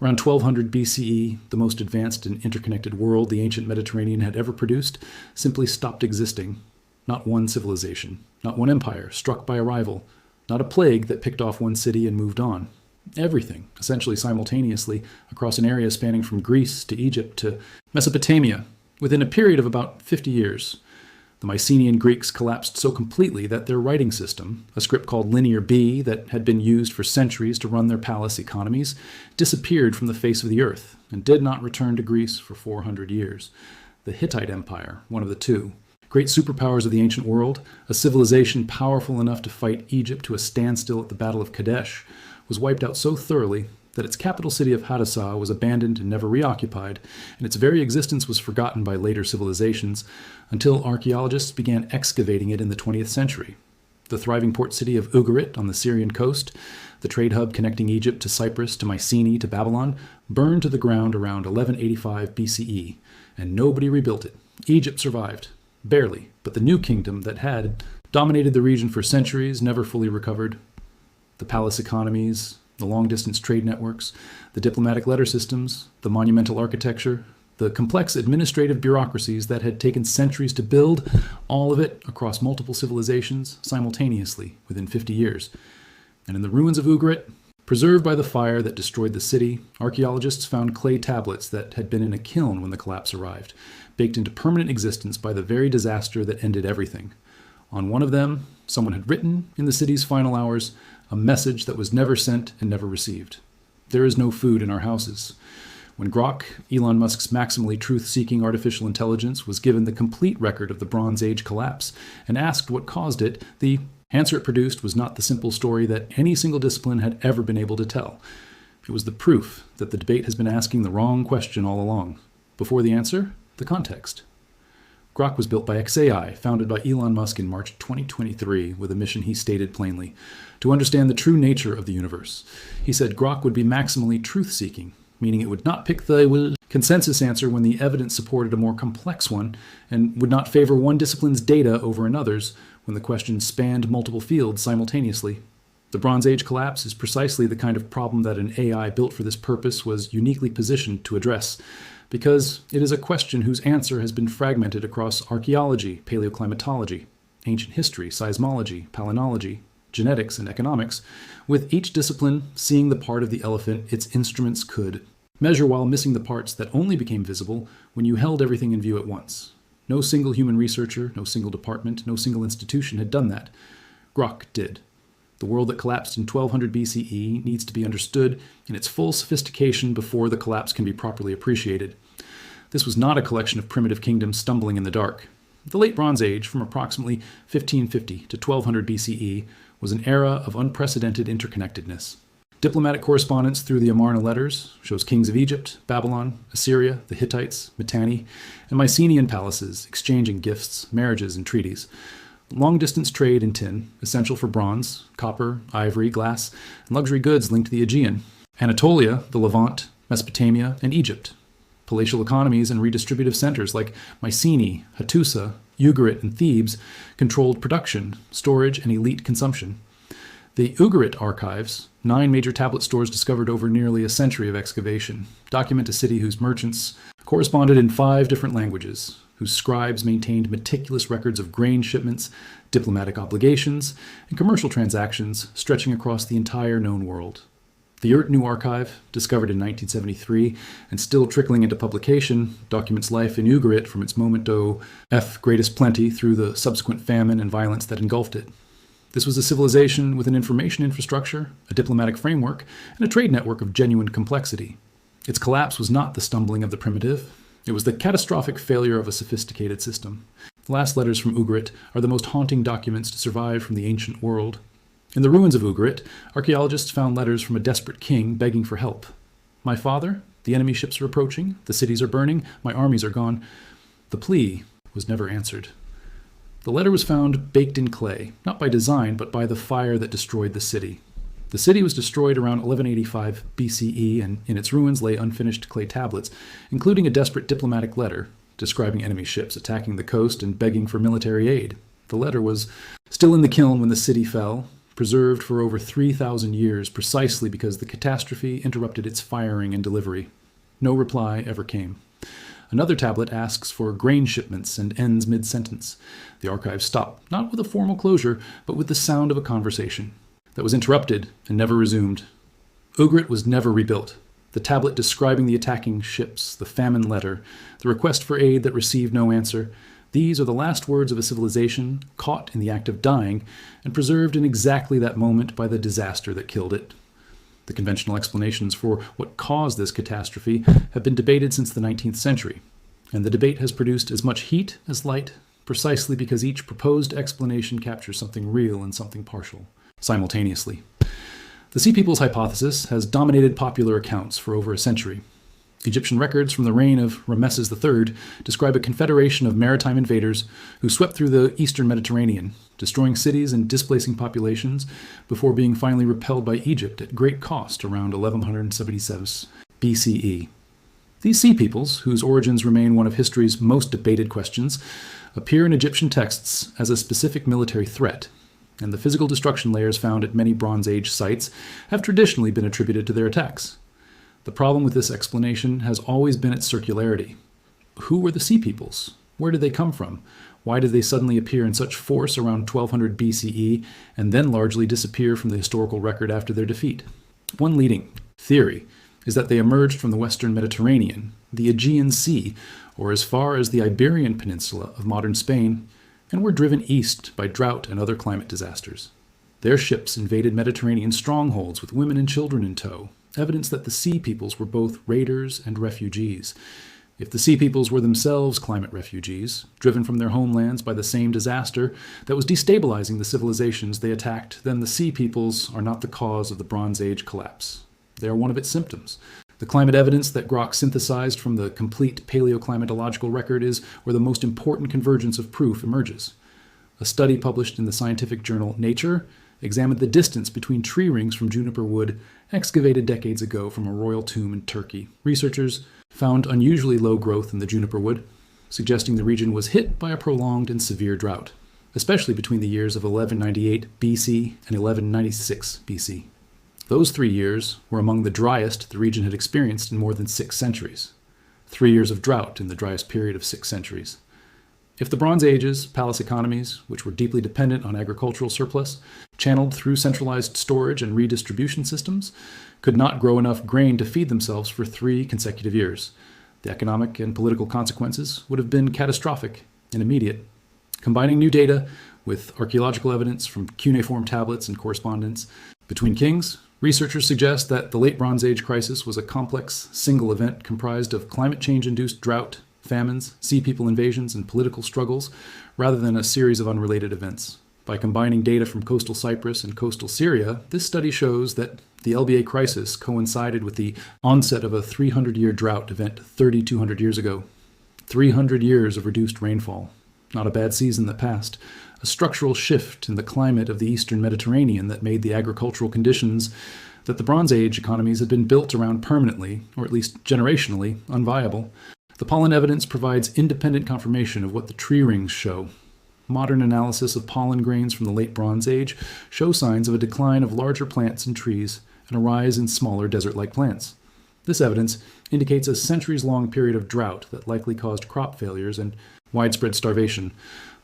Around 1200 BCE, the most advanced and interconnected world the ancient Mediterranean had ever produced simply stopped existing. Not one civilization, not one empire struck by a rival, not a plague that picked off one city and moved on. Everything, essentially simultaneously, across an area spanning from Greece to Egypt to Mesopotamia, within a period of about 50 years. The Mycenaean Greeks collapsed so completely that their writing system, a script called Linear B that had been used for centuries to run their palace economies, disappeared from the face of the earth and did not return to Greece for 400 years. The Hittite Empire, one of the two, great superpowers of the ancient world, a civilization powerful enough to fight Egypt to a standstill at the Battle of Kadesh, was wiped out so thoroughly that its capital city of Hadassa was abandoned and never reoccupied, and its very existence was forgotten by later civilizations until archaeologists began excavating it in the 20th century. The thriving port city of Ugarit on the Syrian coast, the trade hub connecting Egypt to Cyprus to Mycenae to Babylon, burned to the ground around 1185 BCE, and nobody rebuilt it. Egypt survived, barely, but the new kingdom that had dominated the region for centuries never fully recovered. The palace economies, the long-distance trade networks, the diplomatic letter systems, the monumental architecture, the complex administrative bureaucracies that had taken centuries to build, all of it across multiple civilizations simultaneously within 50 years. And in the ruins of Ugarit, preserved by the fire that destroyed the city, archaeologists found clay tablets that had been in a kiln when the collapse arrived, baked into permanent existence by the very disaster that ended everything. On one of them, someone had written, in the city's final hours, a message that was never sent and never received. There is no food in our houses. When Grok, Elon Musk's maximally truth-seeking artificial intelligence, was given the complete record of the Bronze Age collapse and asked what caused it, the answer it produced was not the simple story that any single discipline had ever been able to tell. It was the proof that the debate has been asking the wrong question all along. Before the answer, the context. Grok was built by xAI, founded by Elon Musk in March 2023, with a mission he stated plainly: to understand the true nature of the universe. He said Grok would be maximally truth-seeking, meaning it would not pick the consensus answer when the evidence supported a more complex one, and would not favor one discipline's data over another's when the question spanned multiple fields simultaneously. The Bronze Age collapse is precisely the kind of problem that an AI built for this purpose was uniquely positioned to address, because it is a question whose answer has been fragmented across archaeology, paleoclimatology, ancient history, seismology, palynology, genetics, and economics, with each discipline seeing the part of the elephant its instruments could measure while missing the parts that only became visible when you held everything in view at once. No single human researcher, no single department, no single institution had done that. Grok did. The world that collapsed in 1200 BCE needs to be understood in its full sophistication before the collapse can be properly appreciated. This was not a collection of primitive kingdoms stumbling in the dark. The Late Bronze Age, from approximately 1550 to 1200 BCE, was an era of unprecedented interconnectedness. Diplomatic correspondence through the Amarna letters shows kings of Egypt, Babylon, Assyria, the Hittites, Mitanni, and Mycenaean palaces exchanging gifts, marriages, and treaties. Long-distance trade in tin, essential for bronze, copper, ivory, glass, and luxury goods linked to the Aegean. Anatolia, the Levant, Mesopotamia, and Egypt. Palatial economies and redistributive centers like Mycenae, Hattusa, Ugarit, and Thebes controlled production, storage, and elite consumption. The Ugarit archives, 9 major tablet stores discovered over nearly a century of excavation, document a city whose merchants corresponded in 5 different languages, whose scribes maintained meticulous records of grain shipments, diplomatic obligations, and commercial transactions stretching across the entire known world. The Urtnu archive, discovered in 1973 and still trickling into publication, documents life in Ugarit from its moment of greatest plenty through the subsequent famine and violence that engulfed it. This was a civilization with an information infrastructure, a diplomatic framework, and a trade network of genuine complexity. Its collapse was not the stumbling of the primitive. It was the catastrophic failure of a sophisticated system. The last letters from Ugarit are the most haunting documents to survive from the ancient world. In the ruins of Ugarit, archaeologists found letters from a desperate king begging for help. "My father, the enemy ships are approaching, the cities are burning, my armies are gone." The plea was never answered. The letter was found baked in clay, not by design, but by the fire that destroyed the city. The city was destroyed around 1185 BCE, and in its ruins lay unfinished clay tablets, including a desperate diplomatic letter describing enemy ships attacking the coast and begging for military aid. The letter was still in the kiln when the city fell, preserved for over 3,000 years precisely because the catastrophe interrupted its firing and delivery. No reply ever came. Another tablet asks for grain shipments and ends mid-sentence. The archives stop, not with a formal closure, but with the sound of a conversation that was interrupted and never resumed. Ugarit was never rebuilt. The tablet describing the attacking ships, the famine letter, the request for aid that received no answer, these are the last words of a civilization caught in the act of dying and preserved in exactly that moment by the disaster that killed it. The conventional explanations for what caused this catastrophe have been debated since the 19th century, and the debate has produced as much heat as light, precisely because each proposed explanation captures something real and something partial, simultaneously. The Sea Peoples hypothesis has dominated popular accounts for over a century. Egyptian records from the reign of Ramesses III describe a confederation of maritime invaders who swept through the eastern Mediterranean, destroying cities and displacing populations before being finally repelled by Egypt at great cost around 1177 BCE. These Sea Peoples, whose origins remain one of history's most debated questions, appear in Egyptian texts as a specific military threat, and the physical destruction layers found at many Bronze Age sites have traditionally been attributed to their attacks. The problem with this explanation has always been its circularity. Who were the Sea Peoples? Where did they come from? Why did they suddenly appear in such force around 1200 BCE and then largely disappear from the historical record after their defeat? One leading theory is that they emerged from the western Mediterranean, the Aegean Sea, or as far as the Iberian Peninsula of modern Spain, and were driven east by drought and other climate disasters. Their ships invaded Mediterranean strongholds with women and children in tow, evidence that the Sea Peoples were both raiders and refugees. If the Sea Peoples were themselves climate refugees, driven from their homelands by the same disaster that was destabilizing the civilizations they attacked, then the Sea Peoples are not the cause of the Bronze Age collapse. They are one of its symptoms. The climate evidence that Grok synthesized from the complete paleoclimatological record is where the most important convergence of proof emerges. A study published in the scientific journal Nature examined the distance between tree rings from juniper wood excavated decades ago from a royal tomb in Turkey. Researchers found unusually low growth in the juniper wood, suggesting the region was hit by a prolonged and severe drought, especially between the years of 1198 BC and 1196 BC. Those 3 years were among the driest the region had experienced in more than 6 centuries. 3 years of drought in the driest period of 6 centuries. If the Bronze Age's palace economies, which were deeply dependent on agricultural surplus, channeled through centralized storage and redistribution systems, could not grow enough grain to feed themselves for 3 consecutive years, the economic and political consequences would have been catastrophic and immediate. Combining new data with archaeological evidence from cuneiform tablets and correspondence between kings, researchers suggest that the late Bronze Age crisis was a complex, single event comprised of climate change-induced drought, famines, Sea People invasions, and political struggles, rather than a series of unrelated events. By combining data from coastal Cyprus and coastal Syria, this study shows that the LBA crisis coincided with the onset of a 300-year drought event 3,200 years ago. 300 years of reduced rainfall. Not a bad season that passed. A structural shift in the climate of the eastern Mediterranean that made the agricultural conditions that the Bronze Age economies had been built around permanently, or at least generationally, unviable. The pollen evidence provides independent confirmation of what the tree rings show. Modern analysis of pollen grains from the late Bronze Age show signs of a decline of larger plants and trees and a rise in smaller desert-like plants. This evidence indicates a centuries-long period of drought that likely caused crop failures and widespread starvation.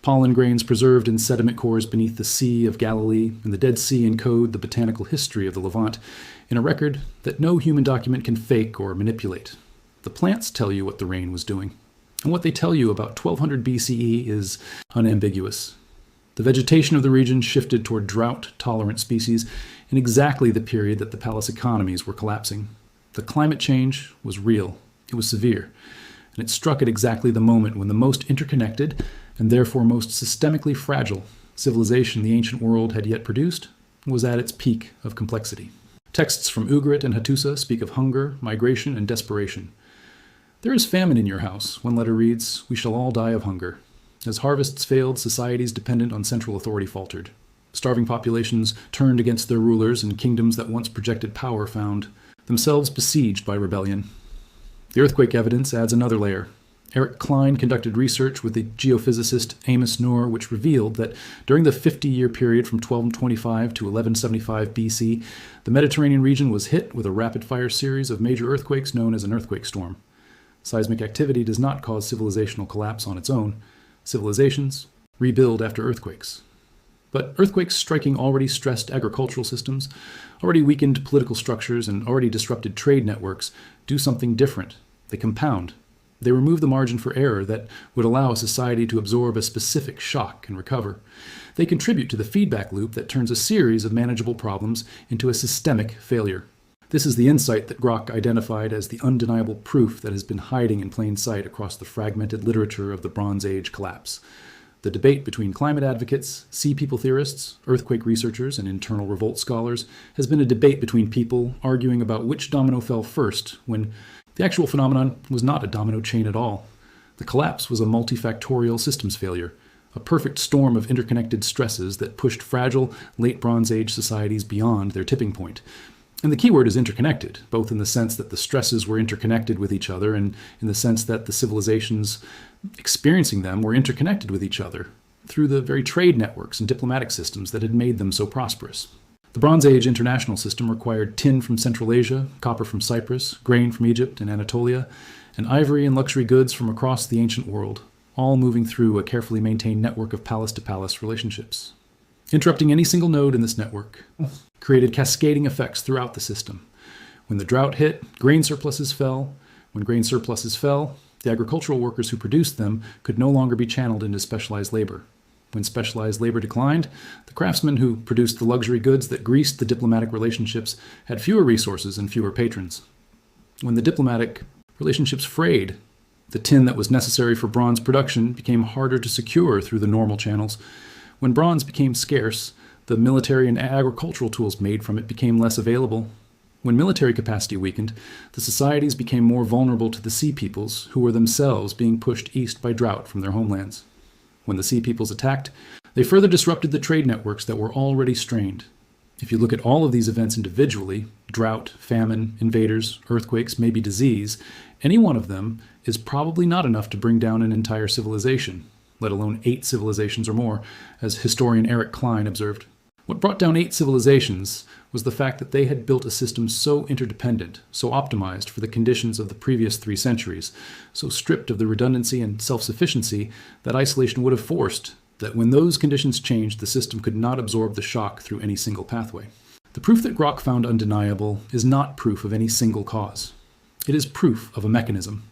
Pollen grains preserved in sediment cores beneath the Sea of Galilee and the Dead Sea encode the botanical history of the Levant in a record that no human document can fake or manipulate. The plants tell you what the rain was doing, and what they tell you about 1200 BCE is unambiguous. The vegetation of the region shifted toward drought-tolerant species in exactly the period that the palace economies were collapsing. The climate change was real, it was severe, and it struck at exactly the moment when the most interconnected, and therefore most systemically fragile, civilization the ancient world had yet produced was at its peak of complexity. Texts from Ugarit and Hattusa speak of hunger, migration, and desperation. "There is famine in your house," one letter reads. "We shall all die of hunger." As harvests failed, societies dependent on central authority faltered. Starving populations turned against their rulers, and kingdoms that once projected power found themselves besieged by rebellion. The earthquake evidence adds another layer. Eric Klein conducted research with the geophysicist Amos Noor, which revealed that during the 50-year period from 1225 to 1175 BC, the Mediterranean region was hit with a rapid-fire series of major earthquakes known as an earthquake storm. Seismic activity does not cause civilizational collapse on its own. Civilizations rebuild after earthquakes. But earthquakes striking already stressed agricultural systems, already weakened political structures, and already disrupted trade networks do something different. They compound. They remove the margin for error that would allow a society to absorb a specific shock and recover. They contribute to the feedback loop that turns a series of manageable problems into a systemic failure. This is the insight that Grok identified as the undeniable proof that has been hiding in plain sight across the fragmented literature of the Bronze Age collapse. The debate between climate advocates, sea people theorists, earthquake researchers, and internal revolt scholars has been a debate between people arguing about which domino fell first, when the actual phenomenon was not a domino chain at all. The collapse was a multifactorial systems failure, a perfect storm of interconnected stresses that pushed fragile, late Bronze Age societies beyond their tipping point. And the key word is interconnected, both in the sense that the stresses were interconnected with each other and in the sense that the civilizations experiencing them were interconnected with each other through the very trade networks and diplomatic systems that had made them so prosperous. The Bronze Age international system required tin from Central Asia, copper from Cyprus, grain from Egypt and Anatolia, and ivory and luxury goods from across the ancient world, all moving through a carefully maintained network of palace-to-palace relationships. Interrupting any single node in this network created cascading effects throughout the system. When the drought hit, grain surpluses fell. When grain surpluses fell, the agricultural workers who produced them could no longer be channeled into specialized labor. When specialized labor declined, the craftsmen who produced the luxury goods that greased the diplomatic relationships had fewer resources and fewer patrons. When the diplomatic relationships frayed, the tin that was necessary for bronze production became harder to secure through the normal channels. When bronze became scarce, the military and agricultural tools made from it became less available. When military capacity weakened, the societies became more vulnerable to the sea peoples, who were themselves being pushed east by drought from their homelands. When the sea peoples attacked, they further disrupted the trade networks that were already strained. If you look at all of these events individually, drought, famine, invaders, earthquakes, maybe disease, any one of them is probably not enough to bring down an entire civilization, let alone 8 civilizations or more, as historian Eric Klein observed. What brought down 8 civilizations was the fact that they had built a system so interdependent, so optimized for the conditions of the previous 3 centuries, so stripped of the redundancy and self-sufficiency that isolation would have forced, that when those conditions changed, the system could not absorb the shock through any single pathway. The proof that Grok found undeniable is not proof of any single cause. It is proof of a mechanism.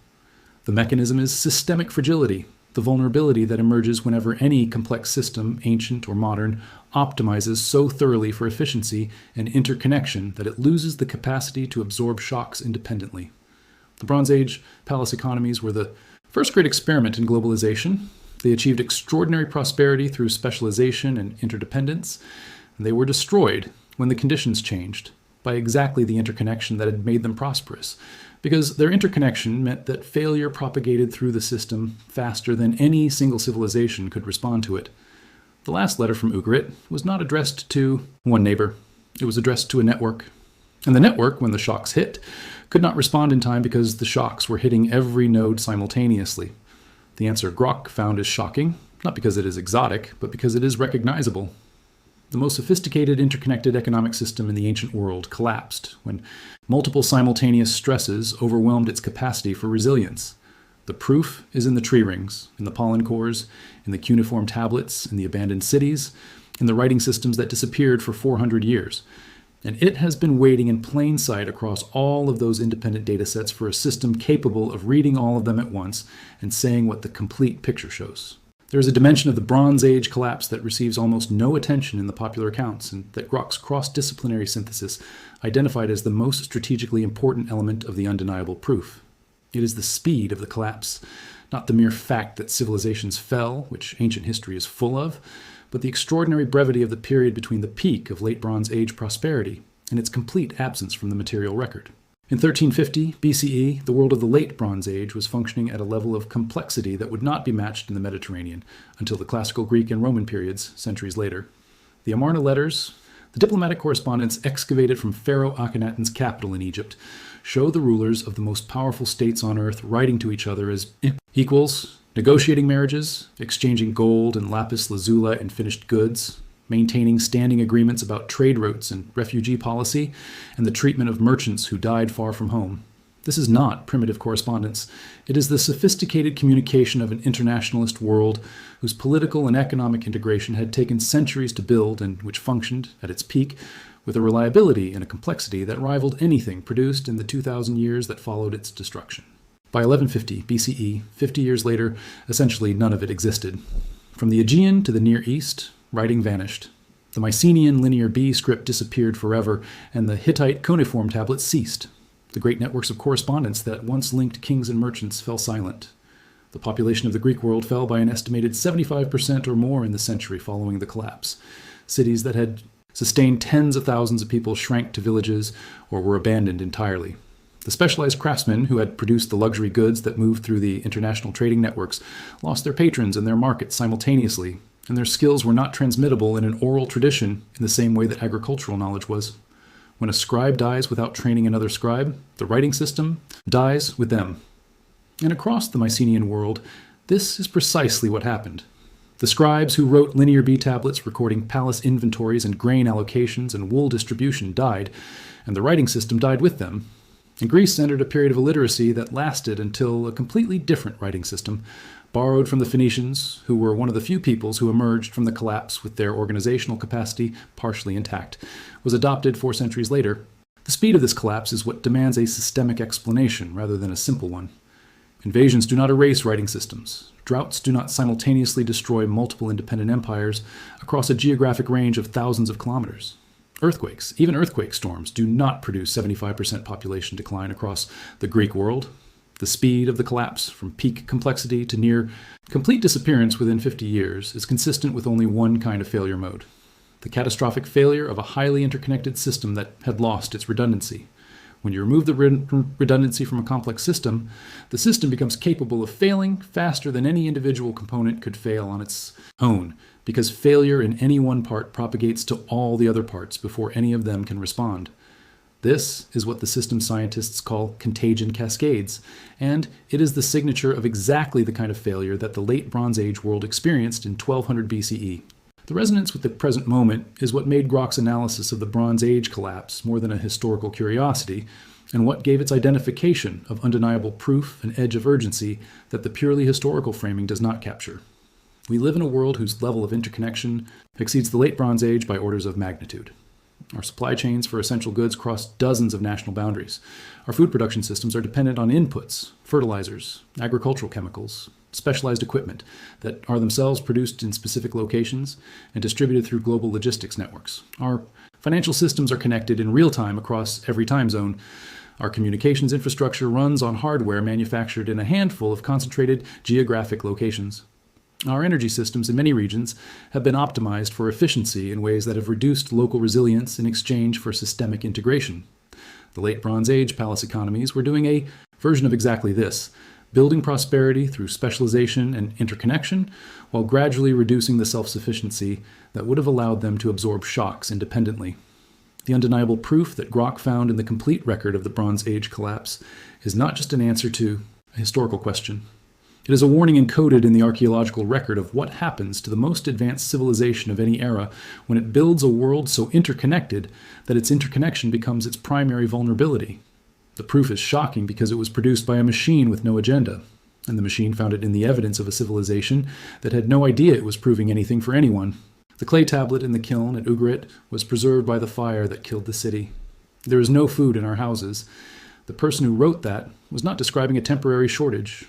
The mechanism is systemic fragility, the vulnerability that emerges whenever any complex system, ancient or modern, optimizes so thoroughly for efficiency and interconnection that it loses the capacity to absorb shocks independently. The Bronze Age palace economies were the first great experiment in globalization. They achieved extraordinary prosperity through specialization and interdependence, and they were destroyed when the conditions changed by exactly the interconnection that had made them prosperous, because their interconnection meant that failure propagated through the system faster than any single civilization could respond to it. The last letter from Ugarit was not addressed to one neighbor. It was addressed to a network. And the network, when the shocks hit, could not respond in time because the shocks were hitting every node simultaneously. The answer Grok found is shocking, not because it is exotic, but because it is recognizable. The most sophisticated interconnected economic system in the ancient world collapsed when multiple simultaneous stresses overwhelmed its capacity for resilience. The proof is in the tree rings, in the pollen cores, in the cuneiform tablets, in the abandoned cities, in the writing systems that disappeared for 400 years. And it has been waiting in plain sight across all of those independent data sets for a system capable of reading all of them at once and saying what the complete picture shows. There is a dimension of the Bronze Age collapse that receives almost no attention in the popular accounts, and that Grok's cross-disciplinary synthesis identified as the most strategically important element of the undeniable proof. It is the speed of the collapse, not the mere fact that civilizations fell, which ancient history is full of, but the extraordinary brevity of the period between the peak of late Bronze Age prosperity and its complete absence from the material record. In 1350 BCE, the world of the late Bronze Age was functioning at a level of complexity that would not be matched in the Mediterranean until the classical Greek and Roman periods, centuries later. The Amarna letters, the diplomatic correspondence excavated from Pharaoh Akhenaten's capital in Egypt, show the rulers of the most powerful states on earth writing to each other as equals, negotiating marriages, exchanging gold and lapis lazuli and finished goods, maintaining standing agreements about trade routes and refugee policy, and the treatment of merchants who died far from home. This is not primitive correspondence. It is the sophisticated communication of an internationalist world whose political and economic integration had taken centuries to build and which functioned, at its peak, with a reliability and a complexity that rivaled anything produced in the 2,000 years that followed its destruction. By 1150 BCE, 50 years later, essentially none of it existed. From the Aegean to the Near East, writing vanished. The Mycenaean Linear B script disappeared forever, and the Hittite cuneiform tablets ceased. The great networks of correspondence that once linked kings and merchants fell silent. The population of the Greek world fell by an estimated 75% or more in the century following the collapse. Cities that had sustained tens of thousands of people shrank to villages or were abandoned entirely. The specialized craftsmen who had produced the luxury goods that moved through the international trading networks lost their patrons and their markets simultaneously, and their skills were not transmittable in an oral tradition in the same way that agricultural knowledge was. When a scribe dies without training another scribe, the writing system dies with them. And across the Mycenaean world, this is precisely what happened. The scribes who wrote Linear B tablets recording palace inventories and grain allocations and wool distribution died, and the writing system died with them. And Greece entered a period of illiteracy that lasted until a completely different writing system, borrowed from the Phoenicians, who were one of the few peoples who emerged from the collapse with their organizational capacity partially intact, was adopted 4 centuries later. The speed of this collapse is what demands a systemic explanation rather than a simple one. Invasions do not erase writing systems. Droughts do not simultaneously destroy multiple independent empires across a geographic range of thousands of kilometers. Earthquakes, even earthquake storms, do not produce 75% population decline across the Greek world. The speed of the collapse from peak complexity to near complete disappearance within 50 years is consistent with only one kind of failure mode: the catastrophic failure of a highly interconnected system that had lost its redundancy. When you remove the redundancy from a complex system, the system becomes capable of failing faster than any individual component could fail on its own, because failure in any one part propagates to all the other parts before any of them can respond. This is what the system scientists call contagion cascades, and it is the signature of exactly the kind of failure that the late Bronze Age world experienced in 1200 BCE. The resonance with the present moment is what made Grok's analysis of the Bronze Age collapse more than a historical curiosity, and what gave its identification of undeniable proof an edge of urgency that the purely historical framing does not capture. We live in a world whose level of interconnection exceeds the late Bronze Age by orders of magnitude. Our supply chains for essential goods cross dozens of national boundaries. Our food production systems are dependent on inputs, fertilizers, agricultural chemicals, specialized equipment that are themselves produced in specific locations and distributed through global logistics networks. Our financial systems are connected in real time across every time zone. Our communications infrastructure runs on hardware manufactured in a handful of concentrated geographic locations. Our energy systems in many regions have been optimized for efficiency in ways that have reduced local resilience in exchange for systemic integration. The late Bronze Age palace economies were doing a version of exactly this, building prosperity through specialization and interconnection, while gradually reducing the self-sufficiency that would have allowed them to absorb shocks independently. The undeniable proof that Grok found in the complete record of the Bronze Age collapse is not just an answer to a historical question. It is a warning encoded in the archaeological record of what happens to the most advanced civilization of any era when it builds a world so interconnected that its interconnection becomes its primary vulnerability. The proof is shocking because it was produced by a machine with no agenda, and the machine found it in the evidence of a civilization that had no idea it was proving anything for anyone. The clay tablet in the kiln at Ugarit was preserved by the fire that killed the city. There is no food in our houses. The person who wrote that was not describing a temporary shortage.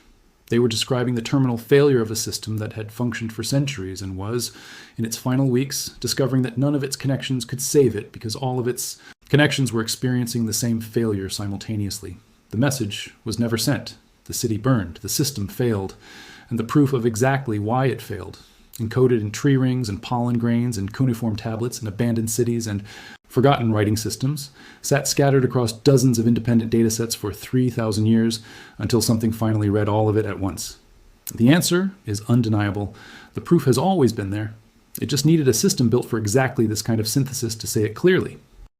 They were describing the terminal failure of a system that had functioned for centuries and was, in its final weeks, discovering that none of its connections could save it because all of its connections were experiencing the same failure simultaneously. The message was never sent. The city burned, the system failed, and the proof of exactly why it failed, encoded in tree rings and pollen grains and cuneiform tablets in abandoned cities and forgotten writing systems, sat scattered across dozens of independent datasets for 3,000 years until something finally read all of it at once. The answer is undeniable. The proof has always been there. It just needed a system built for exactly this kind of synthesis to say it clearly.